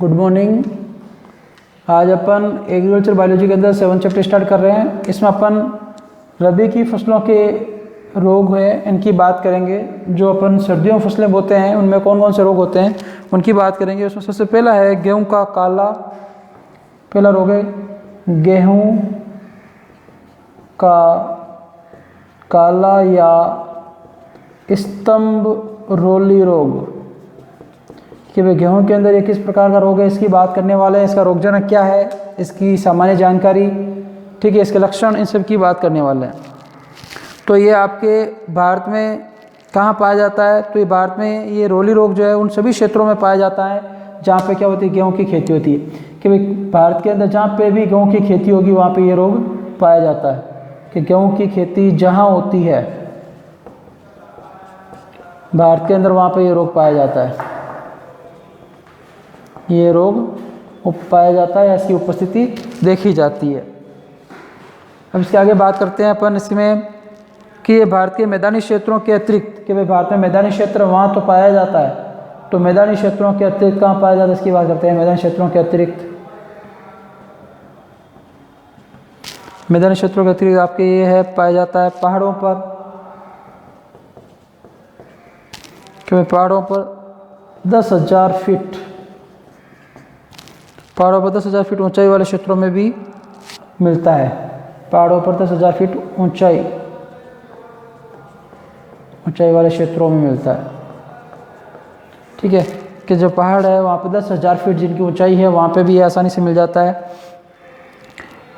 Good morning. आज अपन agriculture biology के अंदर 7 चैप्टर स्टार्ट कर रहे हैं। इसमें अपन रबी की फसलों के रोग हैं इनकी बात करेंगे। जो अपन सर्दियों में फसलें बोते हैं उनमें कौन कौन से रोग होते हैं उनकी बात करेंगे। उसमें सबसे पहला है गेहूं का काला। पहला रोग है गेहूं का काला या स्तंभ रोली रोग कि भाई गेहूं के अंदर ये किस प्रकार का रोग है इसकी बात करने वाले हैं। इसका रोगजनक क्या है, इसकी सामान्य जानकारी, ठीक है, इसके लक्षण, इन सब की बात करने वाले हैं। तो ये आपके भारत में कहाँ पाया जाता है? तो ये भारत में ये रोली रोग जो है उन सभी क्षेत्रों में पाया जाता है जहाँ पे क्या होती है, गेहूँ की खेती होती है। कि भाई भारत के अंदर जहाँ पे भी गेहूँ की खेती होगी वहाँ पे ये रोग पाया जाता है। कि गेहूँ की खेती जहाँ होती है भारत के अंदर वहाँ पे ये रोग पाया जाता है। ये रोग पाया जाता है, इसकी उपस्थिति देखी जाती है। अब इसके आगे बात करते हैं अपन इसमें कि ये भारत के मैदानी क्षेत्रों के अतिरिक्त, कि भाई भारत में मैदानी क्षेत्र वहाँ तो पाया जाता है, तो मैदानी क्षेत्रों के अतिरिक्त कहाँ पाया जाता है इसकी बात करते हैं। मैदानी क्षेत्रों के अतिरिक्त, मैदानी क्षेत्रों के अतिरिक्त आपके ये है पाया जाता है पहाड़ों पर। कि भाई पहाड़ों पर 10,000 फीट, पहाड़ों पर 10,000 फीट ऊंचाई वाले क्षेत्रों में भी मिलता है। पहाड़ों पर 10,000 फीट ऊंचाई वाले क्षेत्रों में मिलता है, ठीक है। कि जो पहाड़ है वहाँ पे 10,000 फीट जिनकी ऊंचाई है वहाँ पे भी आसानी से मिल जाता है।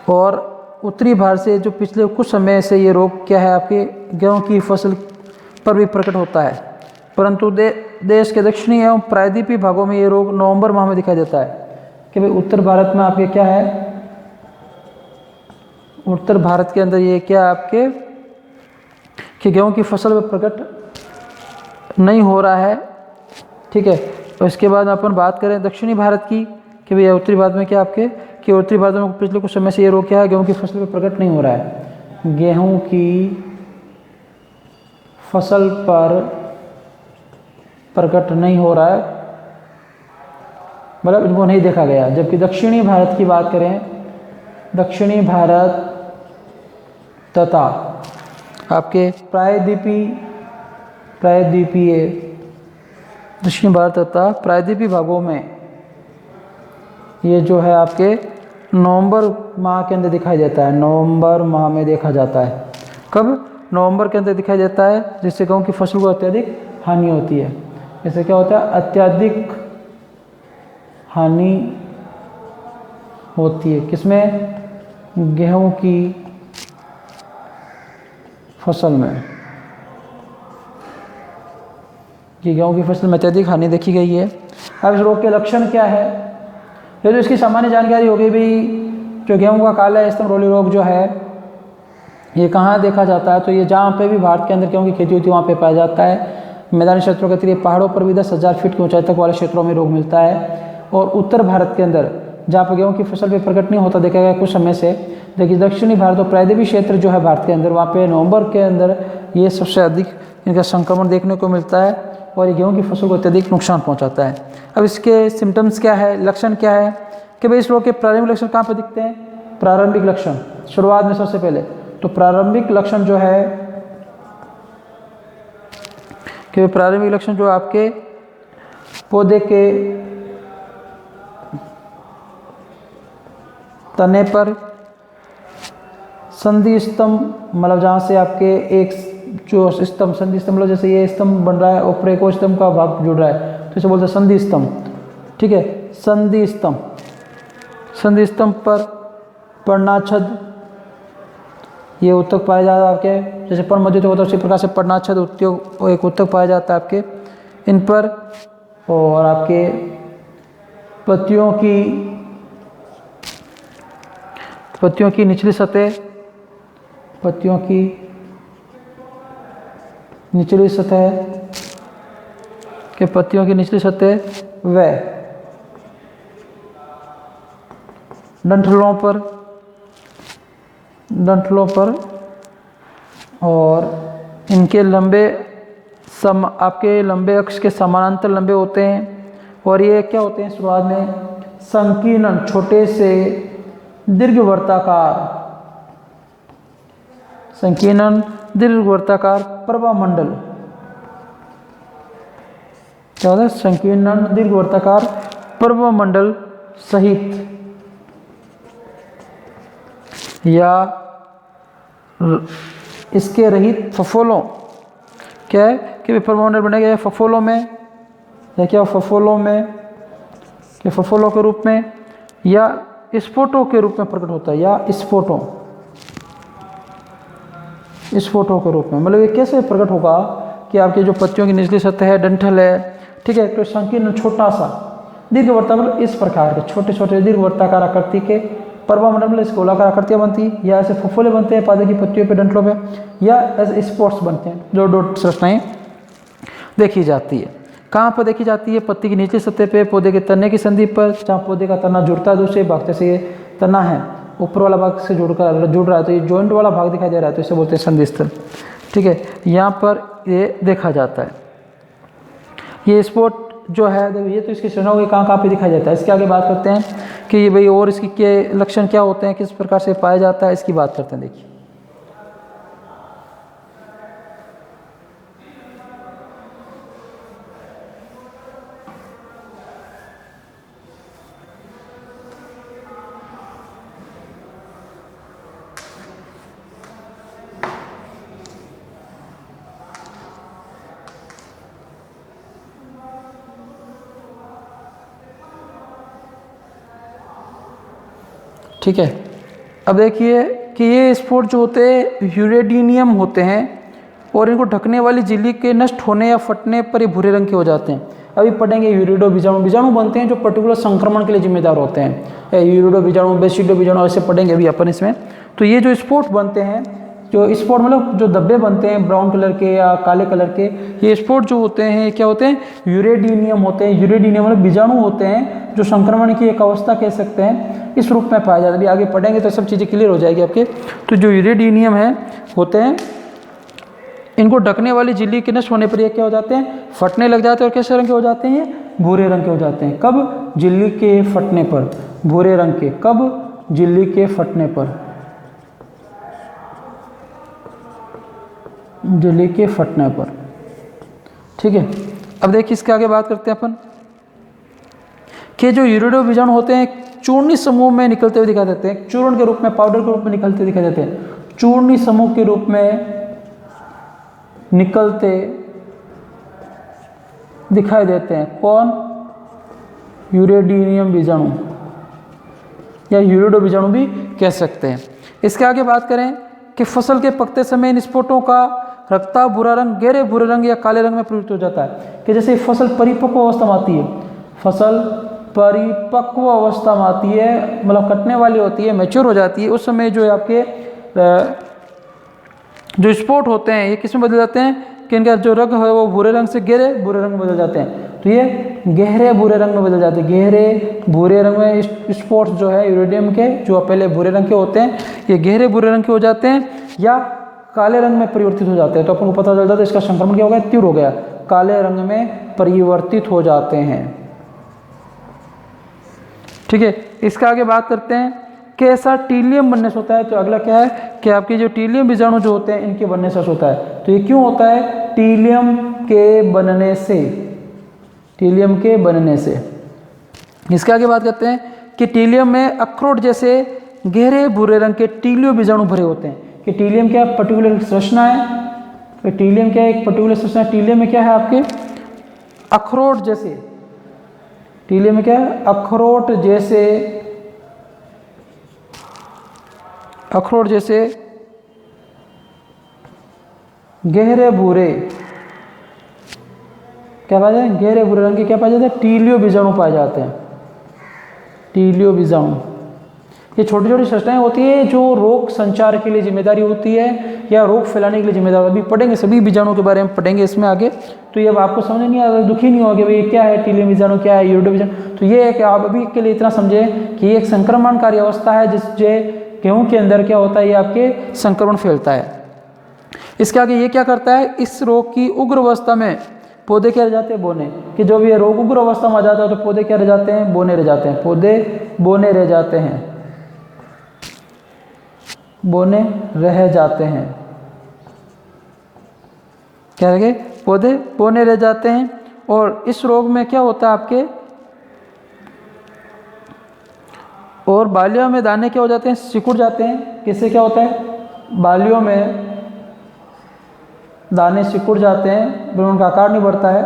और उत्तरी भारत से जो पिछले कुछ समय से ये रोग क्या है आपके गेहूँ की फसल पर भी प्रकट होता है, परंतु देश के दक्षिणी एवं प्रायद्वीपीय भागों में ये रोग नवंबर माह में दिखाई देता है। कि भाई उत्तर भारत में आपके क्या है, उत्तर भारत के अंदर ये क्या आपके कि गेहूं की फसल में प्रकट नहीं हो रहा है, ठीक है। और इसके बाद अपन बात करें दक्षिणी भारत की कि भाई उत्तरी भारत में क्या आपके कि उत्तरी भारत में पिछले कुछ समय से ये रोग क्या है, गेहूं की फसल में प्रकट नहीं हो रहा है। गेहूं की फसल पर प्रकट नहीं हो रहा है, मतलब इनको नहीं देखा गया। जबकि दक्षिणी भारत की बात करें, दक्षिणी भारत तथा आपके प्रायद्वीपीय दक्षिणी भारत तथा प्रायद्वीपीय भागों में ये जो है आपके नवंबर माह के अंदर दिखाई देता है। नवंबर माह में देखा जाता है। कब? नवंबर के अंदर दिखाई देता है, जिससे गेहूं की फसल को अत्यधिक हानि होती है। इससे क्या होता है, अत्यधिक हानि होती है। किसमें? गेहूं की फसल में। कि गेहूं की फसल में अत्यधिक हानि देखी गई है। अब इस रोग के लक्षण क्या है? ये तो इसकी सामान्य जानकारी होगी भी। जो गेहूं का काला स्तंभ रोली रोग जो है ये कहाँ देखा जाता है? तो ये जहाँ पे भी भारत के अंदर गेहूं की खेती होती है वहाँ पे पाया जाता है। मैदानी क्षेत्रों के अतिरिक्त पहाड़ों पर भी 10,000 फीट की ऊंचाई तक वाले क्षेत्रों में रोग मिलता है। और उत्तर भारत के अंदर जहाँ पर गेहूं की फसल पे प्रकट नहीं होता देखा गया कुछ समय से, देखिए दक्षिणी भारत और प्रायद्वीपीय क्षेत्र जो है भारत के अंदर वहाँ पे नवंबर के अंदर ये सबसे अधिक इनका संक्रमण देखने को मिलता है और ये गेहूं की फसल को अत्यधिक नुकसान पहुँचाता है। अब इसके सिम्टम्स क्या है, लक्षण क्या है? कि भाई इस रोग के प्रारंभिक लक्षण कहाँ पर दिखते हैं? प्रारंभिक लक्षण शुरुआत में सबसे पहले तो प्रारंभिक लक्षण जो है कि प्रारंभिक लक्षण जो आपके पौधे के तने पर संधि स्तंभ, मतलब जहाँ से आपके एक जो स्तंभ संधि स्तंभ, मतलब जैसे ये स्तंभ बन रहा है ऊपर एक और स्तंभ का भाग जुड़ रहा है तो इसे बोलते हैं संधि स्तंभ, ठीक है। संधि स्तंभ पर पर्णाच्छद ये उत्तक पाया जाता है आपके, जैसे पर्णमध्य होता है उसी प्रकार से पर्णाच्छद उत्तक एक उत्तक पाया जाता है आपके इन पर। और आपके पत्तियों की निचली सतह, पत्तियों की निचली सतह व डंठलों पर और इनके आपके लंबे अक्ष के समानांतर लंबे होते हैं। और ये क्या होते हैं शुरुआत में संकीर्ण छोटे से दीर्घवृत्ताकार, संकीर्ण दीर्घवृत्ताकार प्रभामंडल, क्या होता है, संकीर्ण दीर्घवृत्ताकार प्रभामंडल सहित या इसके रहित फफोलों, क्या है कि प्रभामंडल बनेगा या फफोलों में, या क्या फफोलों में, कि फफोलों के रूप में या स्फोटों के रूप में प्रकट होता है, या स्फोटों, स्फोटों के रूप में। मतलब ये कैसे प्रकट होगा कि आपकी जो पत्तियों की निचली सतह है, डंठल है, ठीक है, तो संकीर्ण छोटा सा दीर्घवृत्ताकार, मतलब इस प्रकार के छोटे छोटे दीर्घवृत्ताकार आकृति के प्रभामंडल में इस गोलाकार आकृतियाँ बनती है, या ऐसे फफोले बनते हैं पौधे की पत्तियों पे, डंठलों पे, या ऐसे स्पॉट्स बनते हैं, जो डॉट संरचनाएं देखी जाती है। कहाँ पर देखी जाती है? पत्ती की निचली सतह पे, पौधे के तने की संधि पर, जहाँ पौधे का तना जुड़ता है दूसरे भाग, जैसे ये तना है ऊपर वाला भाग से जुड़ रहा है तो ये जॉइंट वाला भाग दिखाई दे रहा है, तो इसे बोलते हैं संधि स्थल, ठीक है, यहाँ पर ये देखा जाता है। ये स्पॉट जो है देखो, ये तो इसकी संरचना के कहाँ पे दिखाई जाता है। इसके आगे बात करते हैं कि ये भाई और इसकी के लक्षण क्या होते हैं, किस प्रकार से पाया जाता है, इसकी बात करते हैं। देखिए ठीक है, अब देखिए कि ये स्पॉट जो होते हैं यूरेडिनियम होते हैं और इनको ढकने वाली झिल्ली के नष्ट होने या फटने पर ये भूरे रंग के हो जाते हैं। अभी पढ़ेंगे यूरिडो बीजाणु, बीजाणु बनते हैं जो पर्टिकुलर संक्रमण के लिए जिम्मेदार होते हैं, यूरिडो बीजाणु, बेसिडो बीजाणु, ऐसे पढ़ेंगे अभी अपन इसमें। तो ये जो स्पॉट बनते हैं, जो स्पॉट मतलब जो धब्बे बनते हैं ब्राउन कलर के या काले कलर के, ये स्पॉट जो होते हैं क्या होते हैं? यूरेडिनियम होते हैं। यूरेडिनियम मतलब बीजाणु होते हैं जो संक्रमण की एक अवस्था कह सकते हैं, इस रूप में पाया जाता है। अभी आगे पढ़ेंगे तो सब चीज़ें क्लियर हो जाएगी आपके। तो जो यूरेडिनियम है होते हैं, इनको ढकने वाली झिल्ली के नष्ट होने पर ये क्या हो जाते हैं? फटने लग जाते हैं। और कैसे रंग के हो जाते हैं? भूरे रंग के हो जाते हैं। कब? झिल्ली के फटने पर भूरे रंग के। कब? झिल्ली के फटने पर, झिल्ली के फटने पर, ठीक है। अब देखिए इसके आगे बात करते हैं अपन कि जो यूरिडो बीजाणु होते हैं चूर्णी समूह में निकलते हुए दिखाई देते हैं, चूर्ण के रूप में, पाउडर के रूप में निकलते दिखाई देते हैं, चूर्णी समूह के रूप में निकलते दिखाई देते हैं। कौन? यूरेडिनियम बीजाणु या यूरिडो बीजाणु भी कह सकते हैं। इसके आगे बात करें कि फसल के पकते समय इन स्पॉटों का रक्ता भूरा रंग, गहरे भूरे रंग या काले रंग में परिवर्तित हो जाता है। कि जैसे फसल परिपक्व अवस्था में आती है, फसल परिपक्व अवस्था में आती है, मतलब कटने वाली होती है, मैच्योर हो जाती है, उस समय जो आपके जो स्पॉट होते हैं ये किस में बदल जाते हैं कि इनका जो रंग है वो भूरे रंग से गहरे भूरे रंग में बदल जाते हैं। तो ये गहरे भूरे रंग में बदल जाते हैं। गहरे भूरे रंग में स्पॉट्स जो है यूरेडियम के, जो पहले भूरे रंग के होते हैं, ये गहरे भूरे रंग के हो जाते हैं या काले रंग में परिवर्तित हो जाते हैं। तो अपन को पता चल जाता है इसका संक्रमण क्या हो गया? तीव्र हो गया, काले रंग में परिवर्तित हो जाते हैं, ठीक है। इसका आगे बात करते हैं कि ऐसा टीलियम बनने से होता है। तो अगला क्या है कि आपके जो टीलियम बीजाणु जो होते हैं इनके बनने से होता है। तो ये क्यों होता है? टीलियम के बनने से, टीलियम के बनने से। इसके आगे बात करते हैं कि टीलियम में अखरोट जैसे गहरे भूरे रंग के टीलियो बीजाणु भरे होते हैं। कि टीलियम क्या पर्टिकुलर संरचना है? तो टीलियम क्या एक पर्टिकुलर संरचना? टीलियम में क्या है आपके? अखरोट जैसे, टीलियम में क्या है? अखरोट जैसे, अखरोट जैसे गहरे भूरे, क्या पाया जाए? गहरे भूरे रंग के क्या पाया जाता है? टीलियो बीजाणु पाए जाते हैं। टीलियो बीजाणु ये छोटी छोटी संरचनाएं होती है जो रोग संचार के लिए जिम्मेदारी होती है या रोग फैलाने के लिए जिम्मेदार होती है। अभी पढ़ेंगे सभी बीजाणुओं के बारे में पढ़ेंगे इसमें आगे। तो ये अब आपको समझ नहीं आएगा, दुखी नहीं होगा भाई क्या है टीलियम बीजाणु, क्या है यूरिडो बीजाणु। तो ये है कि आप अभी के लिए इतना समझें कि ये एक संक्रमणकारी अवस्था है जिससे गेहूं के अंदर क्या होता है? ये आपके संक्रमण फैलता है। इसके आगे ये क्या करता है? इस रोग की उग्र अवस्था में पौधे क्या रह जाते हैं? बोने। कि जो भी ये रोग उग्र अवस्था में आ जाता है तो पौधे क्या रह जाते हैं? बोने रह जाते हैं। पौधे बोने रह जाते हैं, बोने रह जाते हैं। क्या रह गए? पौधे बोने रह जाते हैं। और इस रोग में क्या होता है आपके, और बालियों में दाने क्या हो जाते हैं? सिकुड़ जाते हैं। किससे क्या होता है? बालियों में दाने सिकुड़ जाते हैं, फिर उनका आकार नहीं बढ़ता है,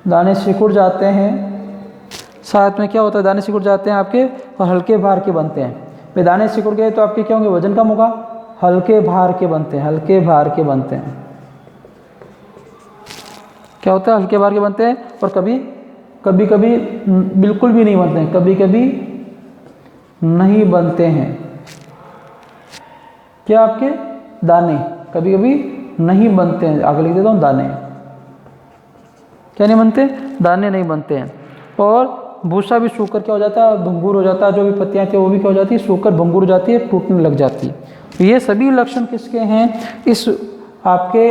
दाने सिकुड़ जाते हैं। साथ में क्या होता है? दाने सिकुड़ जाते हैं आपके और हल्के भार के बनते हैं। वे दाने सिकुड़ गए तो आपके क्या होंगे? वजन कम होगा, हल्के भार के बनते हैं, हल्के भार के बनते हैं। क्या होता है? हल्के भार के बनते हैं। और कभी कभी बिल्कुल भी नहीं बनते हैं, कभी कभी नहीं बनते हैं। क्या आपके? दाने कभी कभी नहीं बनते हैं। आगे लिख देता हूँ, दाने क्या नहीं बनते? दाने नहीं बनते हैं। और भूसा भी सूखकर क्या हो जाता है? भंगुर हो जाता है। जो भी पत्तियां थी वो भी क्या हो जाती है? सूखकर भंगुर हो जाती है, टूटने लग जाती है। तो ये सभी लक्षण किसके हैं? इस आपके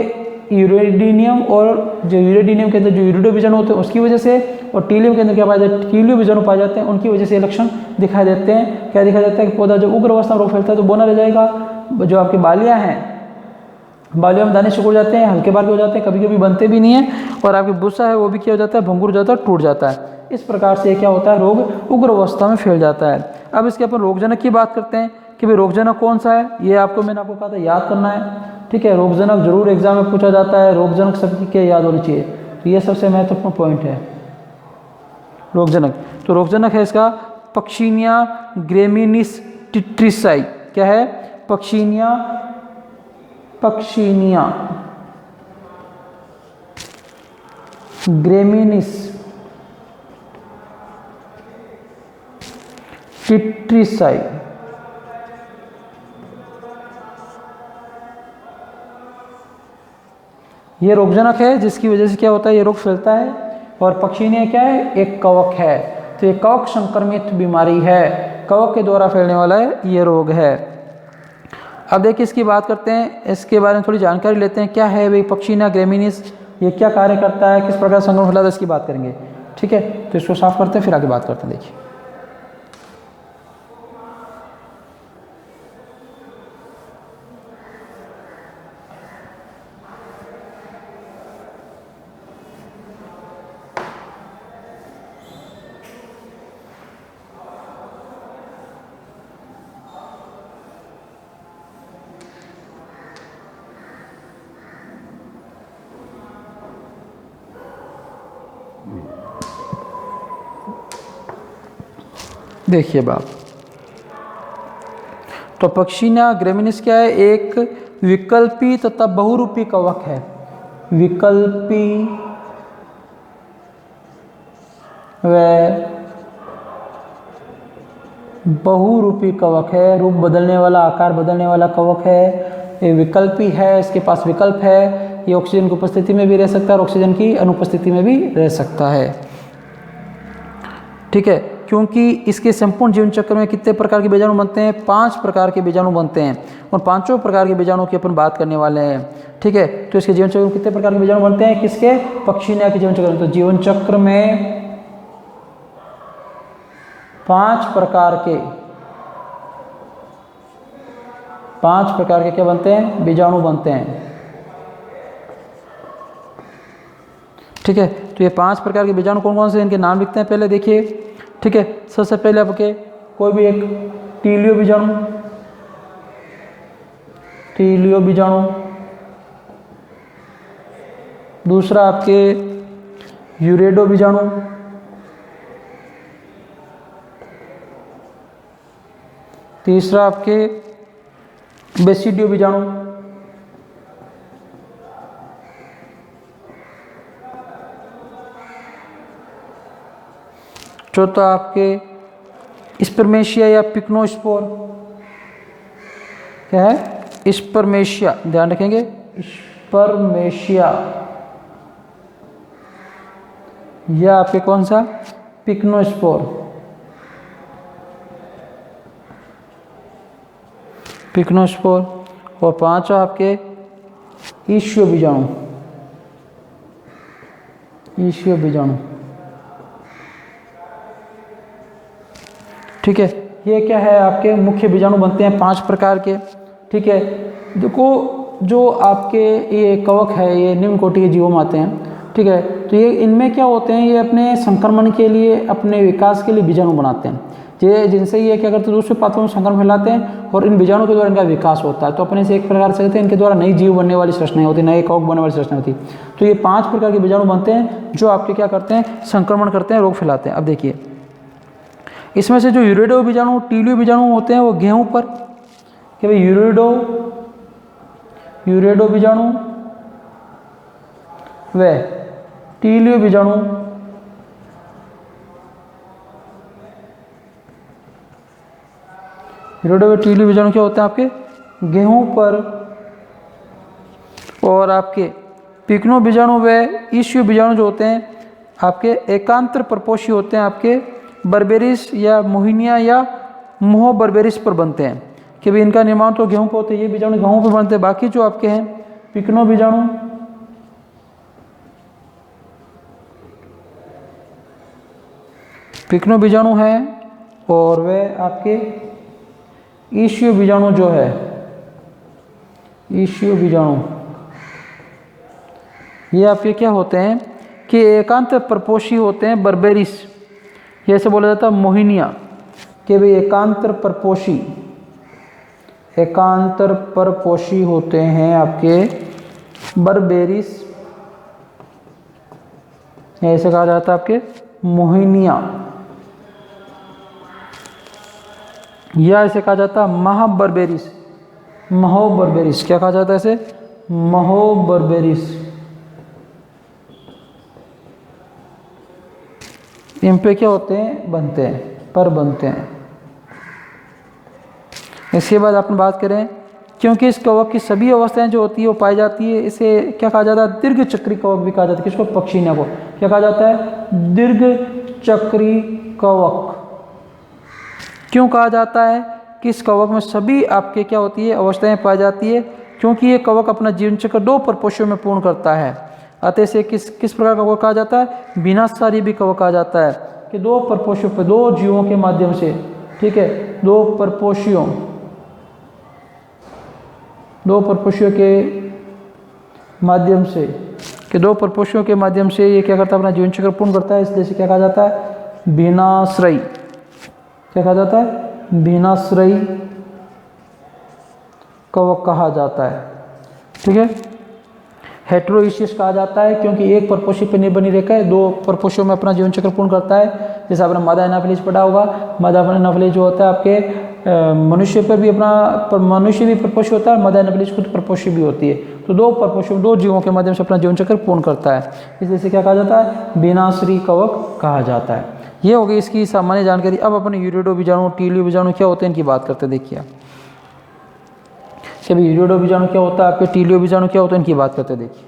यूरेडिनियम, और जो यूरेडिनियम के अंदर जो यूरिडो बीजाणु होते हैं उसकी वजह से, और टीलियम के अंदर क्या पाया जाता है? टीलियो बीजाणु पाए जाते हैं, उनकी वजह से ये लक्षण दिखाई देते हैं। क्या दिखाई देता है? कि पौधा जब उग्र अवस्था में रोग फैलता है तो बोना रह जाएगा। जो आपकी बालियाँ हैं, बालियों में दाने सिकुड़ जाते हैं, हल्के भार के हो जाते हैं, कभी कभी बनते भी नहीं है। और आपकी भूसा है वो भी क्या हो जाता है? भंगुर हो जाता है, टूट जाता है। इस प्रकार से क्या होता है? रोग उग्र अवस्था में फैल जाता है। अब इसके अपन रोगजनक की बात करते हैं कि भाई रोगजनक कौन सा है। ये आपको मैंने आपको कहा था याद करना है, ठीक है। रोगजनक जरूर एग्जाम में पूछा जाता है, रोगजनक सबकी क्या याद होनी चाहिए। तो ये सबसे महत्वपूर्ण पॉइंट है रोगजनक। तो रोगजनक है इसका पक्शिनिया ग्रेमिनिस टिट्रिसाई। क्या है? पक्शिनिया ग्रेमिनिस टिट्रिसाई। ये रोगजनक है जिसकी वजह से क्या होता है? ये रोग फैलता है। और पक्शिनिया क्या है? एक कवक है। तो ये कवक संक्रमित बीमारी है, कवक के द्वारा फैलने वाला है ये रोग है। अब देखिए इसकी बात करते हैं, इसके बारे में थोड़ी जानकारी लेते हैं। क्या है भाई पक्शिनिया ग्रेमिनिस? ये क्या कार्य करता है, किस प्रकार संक्रमण फैलाता है, इसकी बात करेंगे, ठीक है। तो इसको साफ करते हैं, फिर आगे बात करते हैं। देखिए देखिए बाप, तो पक्शिनिया ग्रेमिनिस क्या है? एक विकल्पी तथा बहुरूपी कवक है। विकल्पी व बहुरूपी कवक है। रूप बदलने वाला, आकार बदलने वाला कवक है। ये विकल्पी है, इसके पास विकल्प है। ये ऑक्सीजन की उपस्थिति में भी रह सकता है और ऑक्सीजन की अनुपस्थिति में भी रह सकता है, ठीक है। क्योंकि इसके संपूर्ण जीवन चक्र में कितने प्रकार के बीजाणु बनते हैं? 5 प्रकार के बीजाणु बनते हैं। और 5 प्रकार के बीजाणु की अपन बात करने वाले हैं, ठीक है। तो इसके जीवन चक्र में कितने प्रकार के बीजाणु बनते हैं? किसके? पक्शिनिया के जीवन चक्र में। तो जीवन चक्र में 5 प्रकार के क्या बनते हैं? बीजाणु बनते हैं, ठीक है। तो ये 5 प्रकार के बीजाणु कौन कौन से, इनके नाम लिखते हैं पहले, देखिए, ठीक है। सबसे पहले आपके कोई भी एक टीलियो बीजाणु, दूसरा आपके यूरेडो बीजाणु, तीसरा आपके बेसिडियो बीजाणु, चौथा आपके स्पर्मेशिया या पिक्नोस्पोर। क्या है? स्पर्मेशिया, ध्यान रखेंगे, स्पर्मेशिया। या आपके कौन सा? पिक्नोस्पोर। और 5वां आपके ईश्यो बीजाणु। ईश्वीय बीजाणु। ठीक है, ये क्या है, आपके मुख्य बीजाणु बनते हैं 5 प्रकार के। ठीक है, देखो जो आपके ये कवक है ये निम्न कोटि के जीवों में आते हैं। ठीक है, तो ये इनमें क्या होते हैं, ये अपने संक्रमण के लिए, अपने विकास के लिए बीजाणु बनाते हैं। ये जिनसे ये क्या करते हैं, दूसरे पात्रों में संक्रमण फैलाते हैं और इन बीजाणु के द्वारा इनका विकास होता है। तो अपने से एक प्रकार से कहते हैं इनके द्वारा नई जीव बनने वाली संरचनाएं होती है, नए कवक बनने वाली संरचना होती है। तो ये 5 प्रकार के बीजाणु बनते हैं जो आपके क्या करते हैं, संक्रमण करते हैं, रोग फैलाते हैं। अब देखिए, इसमें से जो यूरिडो बीजाणु, टीलियो बीजाणु होते हैं वो गेहूं पर, कि भाई यूरिडो बीजाणु व टीलियो बीजाणु यूरिडो व टीलियो बीजाणु क्या होते हैं आपके गेहूं पर, और आपके पिकनो बीजाणु व ईश्वीय बीजाणु जो होते हैं आपके एकांतर प्रपोषी होते हैं, आपके बर्बेरिस या मोहिनिया या मोह बर्बेरिस पर बनते हैं। कि भाई इनका निर्माण तो गेहूं पर होते हैं, ये बीजाणु गेहूं पर बनते हैं। बाकी जो आपके हैं पिकनो बीजाणु हैं, और वे आपके ईश्वीय बीजाणु जो है, ईश्वीय बीजाणु ये आपके क्या होते हैं कि एकांत प्रपोषी होते हैं, बर्बेरिस ये ऐसे बोला जाता है, मोहिनिया कि भाई एकांतर परपोषी होते हैं आपके बर्बेरिस, ऐसे कहा जाता है आपके मोहिनिया, या इसे कहा जाता है महाबर्बेरिस, महोबर्बेरिस। क्या कहा जाता है इसे, महोबर्बेरिस। इन पे क्या होते हैं, बनते हैं, पर बनते हैं। इसके बाद अपन बात करें, क्योंकि इस कवक की सभी अवस्थाएं जो होती है वो पाई जाती है, इसे क्या कहा जाता है, दीर्घ चक्री कवक भी कहा जाता है। किसको, पक्षीना को क्या कहा जाता है, दीर्घ चक्री कवक। क्यों कहा जाता है कि इस कवक में सभी आपके क्या होती है, अवस्थाएं पाई जाती है, क्योंकि ये कवक अपना जीवन चक्र 2 प्रपोषियों में पूर्ण करता है। अतः से किस प्रकार का कवक कहा जाता है, विनाशकारी भी कवक कहा जाता है, कि 2 प्रपोषियों पर, 2 जीवों के माध्यम से, ठीक है, 2 प्रपोषियों के माध्यम से, कि 2 प्रपोषियों के माध्यम से ये क्या करता है, अपना जीवन चक्र पूर्ण करता है। इसलिए क्या कहा जाता है, विनाश्रयी। क्या कहा जाता है, विनाश्रयी कवक कहा जाता है। ठीक है, हेटेरोइशियस कहा जाता है क्योंकि एक परपोषी पर निर्भर नहीं रहकर 2 परपोषियों में अपना जीवन चक्र पूर्ण करता है। जैसे आपने मादा एनाफिलीज पढ़ा होगा, मादा एनाफिलीज जो होता है आपके मनुष्य पर भी अपना, मनुष्य भी परपोषी होता है और मादा एनाफिलीज खुद परपोषी भी होती है। तो 2 परपोषियों, 2 जीवों के माध्यम से अपना जीवन चक्र पूर्ण करता है, इसलिए इसे क्या कहा जाता है, विनाश्रयी कवक कहा जाता है। ये हो गई इसकी सामान्य जानकारी। अब अपने यूरिडो बीजाणु, टीलियो बीजाणु क्या होते हैं इनकी बात करते हैं। देखिए कि भाई यूरिडो बीजाणु क्या होता है, आपके टीलियो बीजाणु क्या होता है, इनकी बात करते हैं। देखिए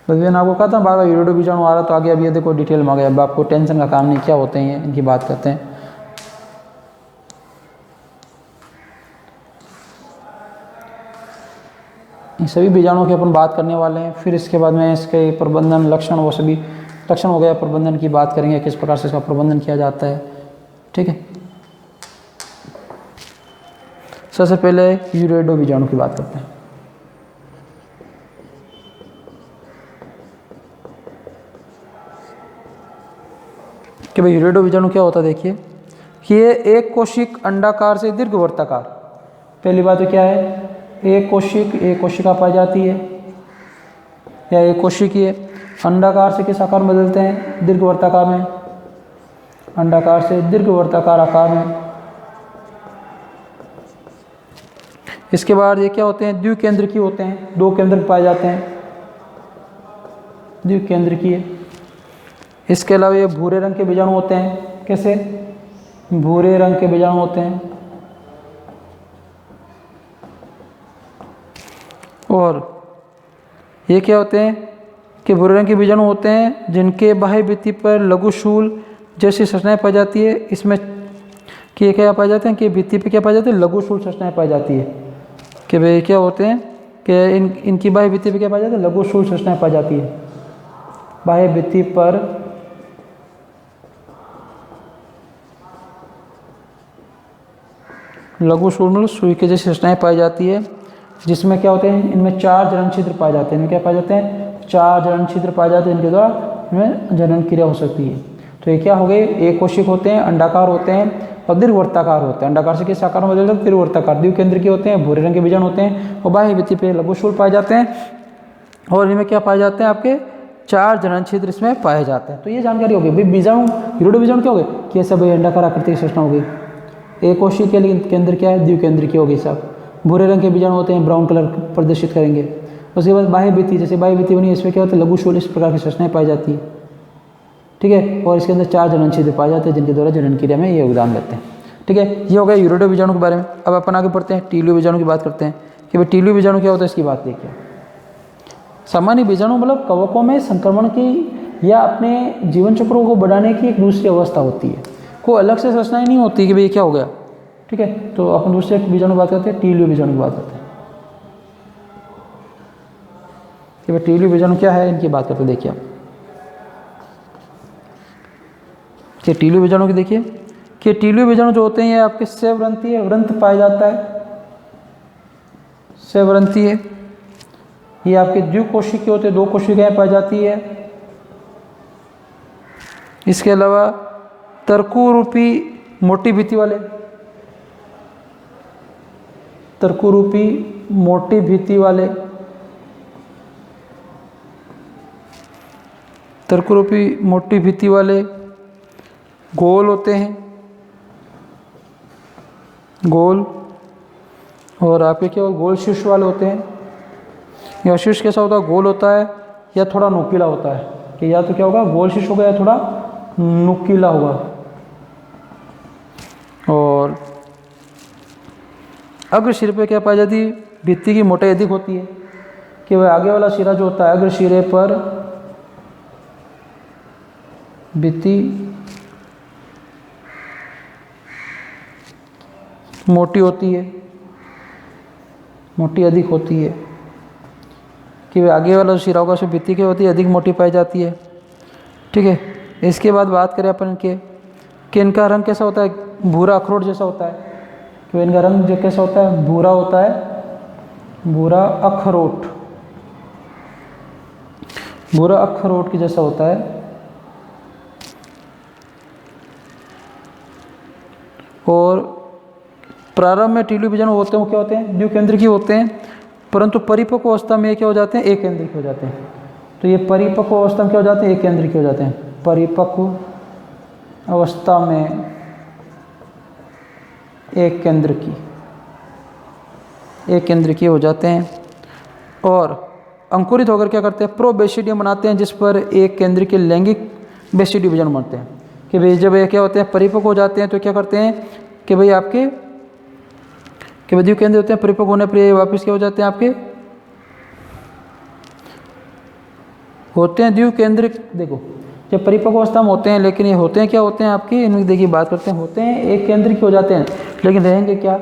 बस मैंने आपको कहा था बार बार यूरिडो बीजाणु आ रहा, तो आगे अब ये देखो डिटेल में आ गया। अब आपको टेंशन का काम नहीं, क्या होते हैं इनकी बात करते हैं। इन सभी बीजाणुओं की अपन बात करने वाले हैं। फिर इसके बाद में इसके प्रबंधन, लक्षण, वो सभी लक्षण हो गया, प्रबंधन की बात करेंगे, किस प्रकार से इसका प्रबंधन किया जाता है। ठीक है, सबसे पहले यूरिडो बीजाणु की बात करते हैं। कि भाई यूरिडो बीजाणु क्या होता है, देखिए कि ये एक कोशिक अंडाकार से दीर्घवर्ताकार। पहली बात तो क्या है, एक कोशिका पाई जाती है या एक कोशिकीय, अंडाकार से किस आकार में बदलते हैं, दीर्घवर्ताकार में, अंडाकार से दीर्घवर्ताकार आकार में। इसके बाद ये क्या होते हैं, द्विकेंद्रकीय होते हैं, 2 केंद्र पाए जाते हैं, द्विकेंद्रकीय। इसके अलावा ये भूरे रंग के बीजाणु होते हैं। कैसे, भूरे रंग के बीजाणु होते हैं। और ये क्या होते हैं कि भूरे रंग के बीजाणु होते हैं जिनके बाह्य भित्ति पर लघुशूल जैसी संरचनाएं पाई जाती है। इसमें कि ये क्या पाए जाते हैं कि भित्ति पे क्या पाई जाती है, लघुशूल संरचनाएं पाई जाती है। कि भाई क्या होते हैं कि इनकी बाह्य भित्ति पे क्या पाया जाता है, लघु स्थूल संरचनाएं पाई जाती है। बाह्य भित्ति पर लघु स्थूल मतलब सुई के जैसी संरचनाएं पाई जाती है, जिसमें क्या होते हैं, इनमें 4 जनन छिद्र पाए जाते हैं। इनमें क्या पाए जाते हैं, 4 जनन छिद्र पाए जाते हैं, इनके द्वारा इनमें जनन क्रिया हो सकती है। तो ये क्या हो गए, एक कोशिक होते हैं, अंडाकार होते हैं और दीर्घवृत्ताकार होते हैं। अंडाकार से किस आकार में बदल जाते हैं, दीर्घवृत्ताकार। द्विकेंद्रीय होते हैं, भूरे रंग के बीजाणु होते हैं और बाह्य भित्ति पे लघु स्थूल पाए जाते हैं। और इनमें क्या पाए जाते हैं, आपके 4 जनन छिद्र इसमें पाए जाते हैं। तो ये जानकारी हो गई भाई। बीजाणु, यूरोडो बीजाणु क्या हो गए, कि सब अंडाकार आकृति की संरचना हो गई। एक कोशिक के लिए केंद्र क्या है, द्विकेंद्रीय हो गई सब। भूरे रंग के बीजाणु होते हैं, ब्राउन कलर प्रदर्शित करेंगे। उसके बाद बाह्य भित्ति, जैसे बाह्य भित्ति बनी, इसमें क्या होता है, लघु स्थूल इस प्रकार की संरचनाएं पाई जाती है। ठीक है, और इसके अंदर 4 जनन छिद्र पाए जाते हैं, जिनके द्वारा जनन क्रिया में ये योगदान देते हैं। ठीक है, ये हो गया यूरोडो बीजाणु के बारे में। अब अपन आगे पढ़ते हैं, टीलू बीजाणु की बात करते हैं कि भाई टीलू बीजाणु क्या होता है, इसकी बात देखिए। सामान्य बीजाणु मतलब कवकों में संक्रमण की या अपने जीवन चक्रों को बढ़ाने की एक दूसरी अवस्था होती है। कोई अलग से संरचनाएं नहीं होती कि भाई क्या हो गया। ठीक है, तो अपन दूसरे बीजाणु की बात करते हैं, टीलू बीजाणु की बात करते हैं कि भाई टीलू बीजाणु क्या है, इनकी बात करते हैं। देखिए कि टीलू बीजाणु की देखिए कि टीलू बीजाणु जो होते हैं ये आपके सव्रंथीय व्रंत पाया जाता है। सव्रंथीय ये आपके द्विकोशिकीय होते हैं, 2 कोशिकाएं पाई जाती है। इसके अलावा तर्कु रूपी मोटी भित्ति वाले, तर्कु रूपी मोटी भित्ति वाले, तर्कु रूपी मोटी भित्ति वाले गोल होते हैं, गोल। और आपके क्या गोल शीर्ष वाले होते हैं। या शीर्ष कैसा होता है, गोल होता है या थोड़ा नुकीला होता है, कि या तो क्या होगा, गोल शीर्ष होगा या थोड़ा नुकीला होगा। और अग्र सिरे पे क्या पाई जाती है, भित्ति की मोटाई अधिक होती है, कि वह आगे वाला सिरा जो होता है अग्र सिरे पर भित्ति मोटी होती है, मोटी अधिक होती है, कि वह आगे वाला सिरा होगा उसमें भित्ति क्या होती है, अधिक मोटी पाई जाती है। ठीक है, इसके बाद बात करें अपन के कि इनका रंग कैसा होता है, भूरा अखरोट जैसा होता है। कि इनका रंग जो कैसा होता है, भूरा होता है, भूरा अखरोट, भूरा अखरोट की जैसा होता है। और प्रारंभ में टीलू बीजाणु होते हैं, वो क्या होते हैं, द्विकेंद्रीय होते हैं, परंतु परिपक्व अवस्था में क्या हो जाते हैं, एक केंद्रीय हो जाते हैं। तो ये परिपक्व अवस्था में क्या हो जाते हैं, एक केंद्रीय हो जाते हैं। परिपक्व अवस्था में एक केंद्रीय हो जाते हैं। और अंकुरित होकर क्या करते हैं, प्रोबेसिडियम बनाते हैं, जिस पर एक केंद्रीय के लैंगिक बेसिडियम बीजाणु बनते हैं। कि भाई जब ये क्या होते हैं, परिपक्व हो जाते हैं, तो क्या करते हैं कि भाई आपके कि भाई द्विकेंद्रीय होते हैं, परिपक्व होने पर ये वापस क्या हो जाते हैं, आपके होते हैं द्विकेंद्रिक। देखो जब परिपक्व अवस्था में होते हैं, लेकिन ये होते हैं क्या, होते हैं आपके, इनमें देखिए बात करते हैं, होते हैं एक केंद्रिक हो जाते हैं, लेकिन रहेंगे क्या,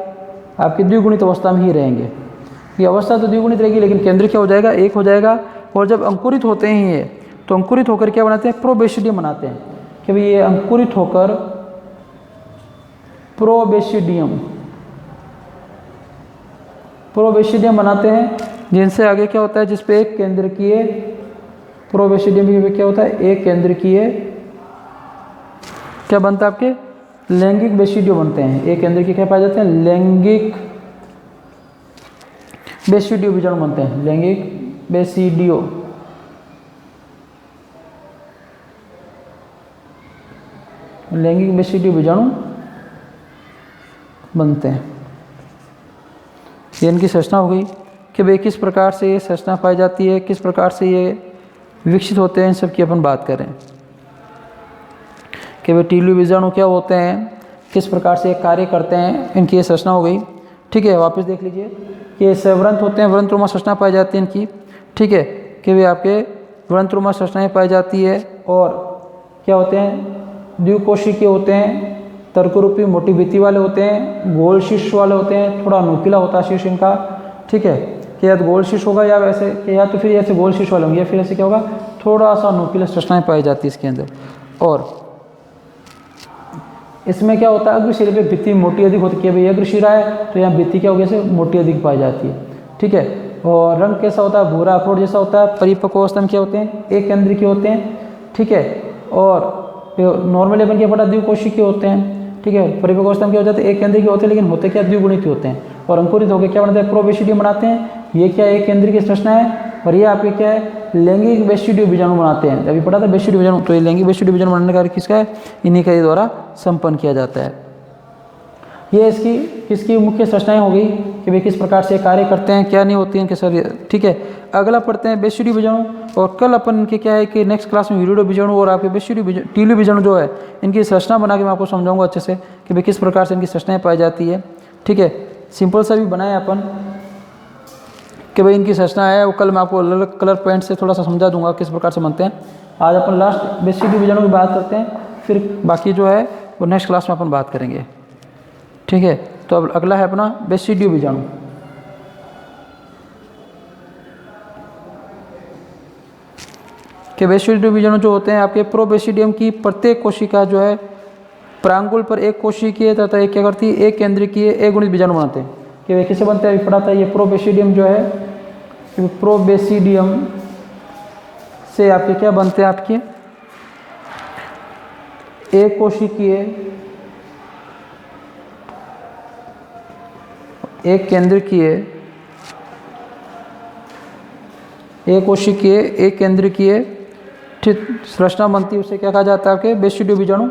आपकी द्विगुणित अवस्था में ही रहेंगे। ये अवस्था तो द्विगुणित रहेगी, लेकिन केंद्रिक क्या हो जाएगा, एक हो जाएगा। और जब अंकुरित होते हैं ये, तो अंकुरित होकर क्या बनाते हैं, प्रोबेसिडियम बनाते हैं। कि भाई ये अंकुरित होकर प्रोबेसिडियम बनाते हैं, जिनसे आगे क्या होता है, जिसपे एक केंद्रकीय प्रोबेसिडियम में क्या होता है, एक केंद्रकीय क्या बनता है, आपके लैंगिक बेसिडियो बनते हैं। एक केंद्रकीय क्या पाए जाते हैं, लैंगिक बेसिडियो बीजाणु बनते हैं, लैंगिक बेसिडियो। लैंगिक बेसिडियो बीजाणु बनते हैं। ये इनकी संरचना हो गई कि भाई किस प्रकार से ये संरचना पाई जाती है, किस प्रकार से ये विकसित होते हैं, इन सब की अपन बात करें कि भाई टीलू बीजाणु क्या होते हैं, किस प्रकार से कार्य करते हैं, इनकी ये संरचना हो गई। ठीक है, वापस देख लीजिए कि सव्रंत होते हैं, व्रंतरुमा संरचना पाई जाती है इनकी। ठीक है, कि वे आपके व्रंतरुमा संरचनाएं पाई जाती है। और क्या होते हैं, द्विकोशिकीय होते हैं, तर्करूपी मोटी भित्ति वाले होते हैं, गोल शीर्ष वाले होते हैं, थोड़ा नुकीला होता है शीर्ष इनका। ठीक है, कि या तो गोल शीश होगा या वैसे कि या तो फिर ऐसे गोल शीश वाले होंगे या फिर ऐसे क्या होगा थोड़ा सा न्यूक्लियस रचनाएं पाई जाती है इसके अंदर। और इसमें क्या होता है अग्रशिरा पे भित्ति मोटी अधिक होती है कि भाई अग्रशिरा है तो यहाँ भित्ति क्या होगी ऐसे मोटी अधिक पाई जाती है। ठीक है, और रंग कैसा होता है भूरा अखरोट जैसा होता है। परिपक्व अवस्था में क्या होते हैं एक केंद्रीय के होते हैं। ठीक है, और नॉर्मल लेवल के बड़ा द्विकोशिकीय होते हैं। ठीक है, परिपक्व अवस्था में क्या हो जाते हैं एक केंद्रीय के होते हैं लेकिन होते क्या द्विगुणित होते हैं। और अंकुरित होकर क्या बनाते हैं प्रोबेसिडियम बनाते हैं। ये क्या एक केंद्रीय की संरचना है और ये आपके क्या है लैंगिक बेसिडियो बीजाणु बनाते हैं। अभी पढ़ा था बेसिडियो बीजाणु, तो ये लैंगिक बेसिडियो बीजाणु बनाने का कार्य किसका है इन्हीं के द्वारा संपन्न किया जाता है। ये इसकी किसकी मुख्य संरचनाएं हो गई कि भाई किस प्रकार से कार्य करते हैं क्या नहीं होती हैं इनके सर। ठीक है, अगला पढ़ते हैं बेसिडियो बीजाणु। और कल अपन इनके क्या है कि नेक्स्ट क्लास में विरिडो बीजाणु और आपके बेसिडियो टीलियो बीजाणु जो है इनकी संरचना बना के मैं आपको समझाऊंगा अच्छे से कि भाई किस प्रकार से इनकी संरचनाएं पाई जाती है। ठीक है, सिंपल सा भी बनाए अपन कि भाई इनकी संरचना है वो कल मैं आपको अलग अलग कलर पेंट से थोड़ा सा समझा दूंगा किस प्रकार से बनते हैं। आज अपन लास्ट बेसिडियो बीजाणु की बात करते हैं, फिर बाकी जो है वो नेक्स्ट क्लास में अपन बात करेंगे। ठीक है, तो अब अगला है अपना बेसिडियो बीजाणु। कि बेसिडियो बीजाणु जो होते हैं आपके प्रोबेसिडियम की प्रत्येक कोशिका जो है प्रांगुल पर एक कोशिकीय तथा एक क्या करती है एक केंद्रीय एक गुणित बीजाणु बनाते हैं। कि वे किसे बनते हैं अभी पढ़ा था ये प्रोबेसिडियम जो है प्रोबेसिडियम से आपके क्या बनते हैं आपके एक कोशिकीय एक केंद्रीय एक कोशिकीय एक केंद्रीय ठीक संरचना बनती है उसे क्या कहा जाता है आपके बेसिडियो बीजाणु।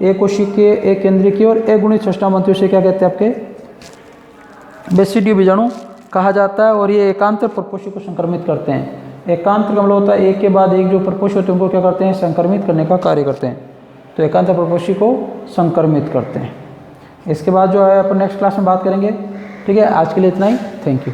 एक कोशिकीय एक केंद्रीय और एक गुणित संरचना बनती है उसे क्या कहते हैं आपके बेसिडियो बीजाणु कहा जाता है। और ये एकांतर प्रपोषी को संक्रमित करते हैं। एकांतर का मतलब होता है एक के बाद एक जो प्रपोषी होते हैं उनको क्या करते हैं संक्रमित करने का कार्य करते हैं। तो एकांतर प्रपोषी को संक्रमित करते हैं। इसके बाद जो है अपन नेक्स्ट क्लास में बात करेंगे। ठीक है, आज के लिए इतना ही। Thank you.